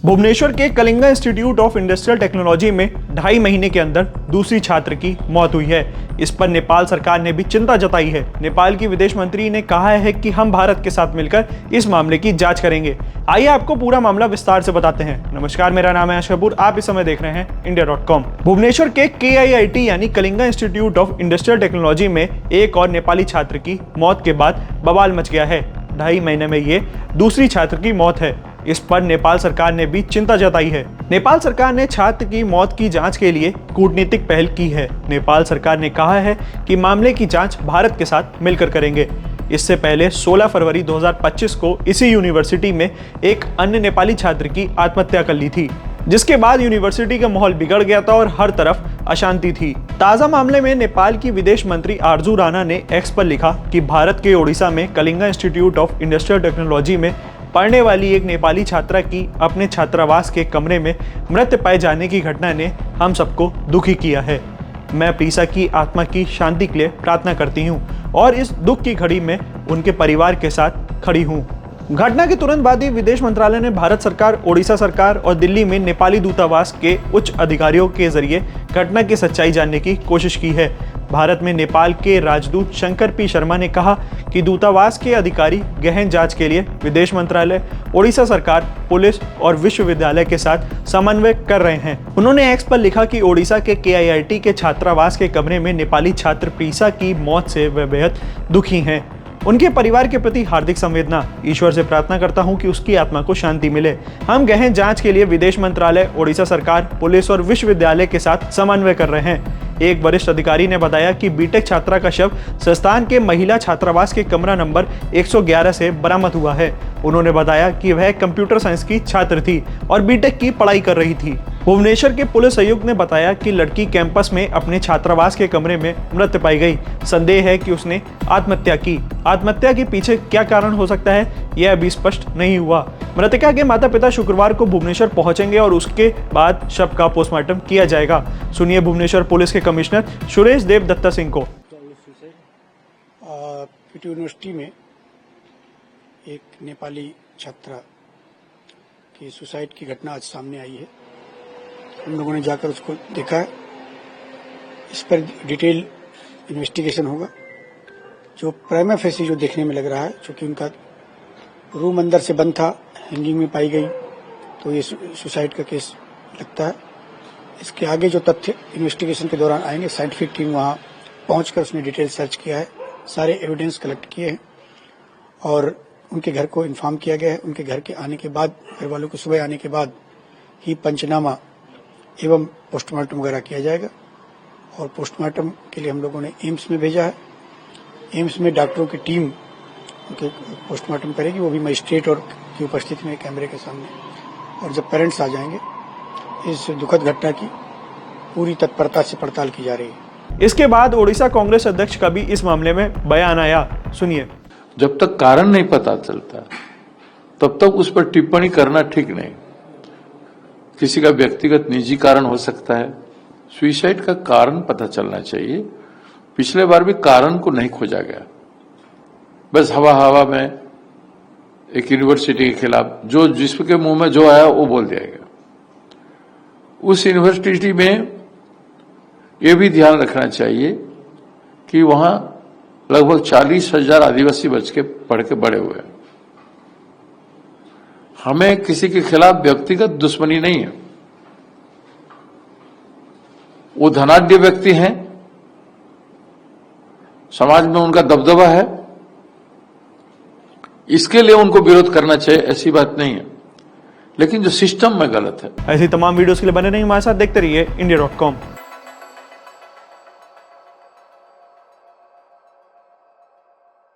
भुवनेश्वर के Kalinga institute of industrial technology में 2.5 महीने के अंदर दूसरी छात्र की मौत हुई है। इस पर नेपाल सरकार ने भी चिंता जताई है। नेपाल की विदेश मंत्री ने कहा है कि हम भारत के साथ मिलकर इस मामले की जांच करेंगे। आइए आपको पूरा मामला विस्तार से बताते हैं। नमस्कार, मेरा नाम है आशा कपूर, आप इस समय देख रहे हैं इंडिया.com। भुवनेश्वर के KIIT यानी Kalinga institute of industrial technology में एक और नेपाली छात्र की मौत के बाद बवाल मच गया है। 2.5 महीने में ये दूसरी छात्र की मौत है। इस पर नेपाल सरकार ने भी चिंता जताई है। नेपाल सरकार ने छात्र की मौत की जांच के लिए कूटनीतिक पहल की है। नेपाल सरकार ने कहा है कि मामले की जांच भारत के साथ मिलकर करेंगे। इससे पहले 16 फरवरी 2025 को इसी यूनिवर्सिटी में एक अन्य नेपाली छात्र की आत्महत्या कर ली थी, जिसके बाद यूनिवर्सिटी का माहौल बिगड़ गया था और हर तरफ अशांति थी। ताजा मामले में नेपाल की विदेश मंत्री आरजू राणा ने एक्स पर लिखा कि भारत के ओडिशा में Kalinga institute of industrial technology में पढ़ने वाली एक नेपाली छात्रा की अपने छात्रावास के कमरे में मृत पाए जाने की घटना ने हम सबको दुखी किया है। मैं प्रीसा की आत्मा की शांति के लिए प्रार्थना करती हूँ और इस दुख की घड़ी में उनके परिवार के साथ खड़ी हूँ। घटना के तुरंत बाद ही विदेश मंत्रालय ने भारत सरकार, ओडिशा सरकार और दिल्ली में नेपाली दूतावास के उच्च अधिकारियों के जरिए घटना की सच्चाई जानने की कोशिश की है। भारत में नेपाल के राजदूत शंकर पी शर्मा ने कहा कि दूतावास के अधिकारी गहन जांच के लिए विदेश मंत्रालय, ओडिशा सरकार, पुलिस और विश्वविद्यालय के साथ समन्वय कर रहे हैं। उन्होंने एक्स पर लिखा कि ओडिशा के KIIT के छात्रावास के कमरे में नेपाली छात्र प्रीसा की मौत से वे बेहद दुखी हैं। उनके परिवार के प्रति हार्दिक संवेदना। ईश्वर से प्रार्थना करता हूं कि उसकी आत्मा को शांति मिले। हम गहन जांच के लिए विदेश मंत्रालय, ओडिशा सरकार, पुलिस और विश्वविद्यालय के साथ समन्वय कर रहे हैं। एक वरिष्ठ अधिकारी ने बताया कि बीटेक छात्रा का शव संस्थान के महिला छात्रावास के कमरा नंबर 111 से बरामद हुआ है। उन्होंने बताया कि वह कंप्यूटर साइंस की छात्र थी और बीटेक की पढ़ाई कर रही थी। भुवनेश्वर के पुलिस आयुक्त ने बताया कि लड़की कैंपस में अपने छात्रावास के कमरे में मृत पाई गई। संदेह है कि उसने आत्महत्या की। आत्महत्या के पीछे क्या कारण हो सकता है, यह अभी स्पष्ट नहीं हुआ। मृतका के माता पिता शुक्रवार को भुवनेश्वर पहुंचेंगे और उसके बाद शव का पोस्टमार्टम किया जाएगा। सुनिए भुवनेश्वर पुलिस के कमिश्नर सुरेश देव दत्ता सिंह को। यूनिवर्सिटी में एक नेपाली छात्रा की सुसाइड की घटना आज सामने आई है। हम लोगों ने जाकर उसको देखा है। इस पर डिटेल इन्वेस्टिगेशन होगा। जो प्राइमा फेसी जो देखने में लग रहा है, चूंकि उनका रूम अंदर से बंद था, हैंगिंग में पाई गई, तो ये सुसाइड का केस लगता है। इसके आगे जो तथ्य इन्वेस्टिगेशन के दौरान आएंगे, साइंटिफिक टीम वहां पहुंचकर उसने डिटेल सर्च किया है, सारे एविडेंस कलेक्ट किए हैं और उनके घर को इन्फॉर्म किया गया है। उनके घर के आने के बाद, घर वालों को सुबह आने के बाद ही पंचनामा एवं पोस्टमार्टम वगैरह किया जाएगा। और पोस्टमार्टम के लिए हम लोगों ने एम्स में भेजा है। एम्स में डॉक्टरों की टीम उनके पोस्टमार्टम करेगी, वो भी मजिस्ट्रेट और की उपस्थिति में कैमरे के सामने। और जब पेरेंट्स आ जाएंगे, इस दुखद घटना की पूरी तत्परता से पड़ताल की जा रही है। इसके बाद ओडिशा कांग्रेस अध्यक्ष का भी इस मामले में बयान आया, सुनिए। जब तक कारण नहीं पता चलता तब तक उस पर टिप्पणी करना ठीक नहीं। किसी का व्यक्तिगत निजी कारण हो सकता है, सुसाइड का कारण पता चलना चाहिए। पिछले बार भी कारण को नहीं खोजा गया, बस हवा में एक यूनिवर्सिटी के खिलाफ जो जिसके मुंह में जो आया वो बोल दिया गया। उस यूनिवर्सिटी में ये भी ध्यान रखना चाहिए कि वहां लगभग 40,000 आदिवासी बच्चे पढ़ के बड़े हुए हैं। हमें किसी के खिलाफ व्यक्तिगत दुश्मनी नहीं है। वो धनाढ्य व्यक्ति हैं, समाज में उनका दबदबा है, इसके लिए उनको विरोध करना चाहिए, ऐसी बात नहीं है, लेकिन जो सिस्टम में गलत है। ऐसी तमाम वीडियोस के लिए बने रहिए हमारे साथ, देखते रहिए इंडिया.com।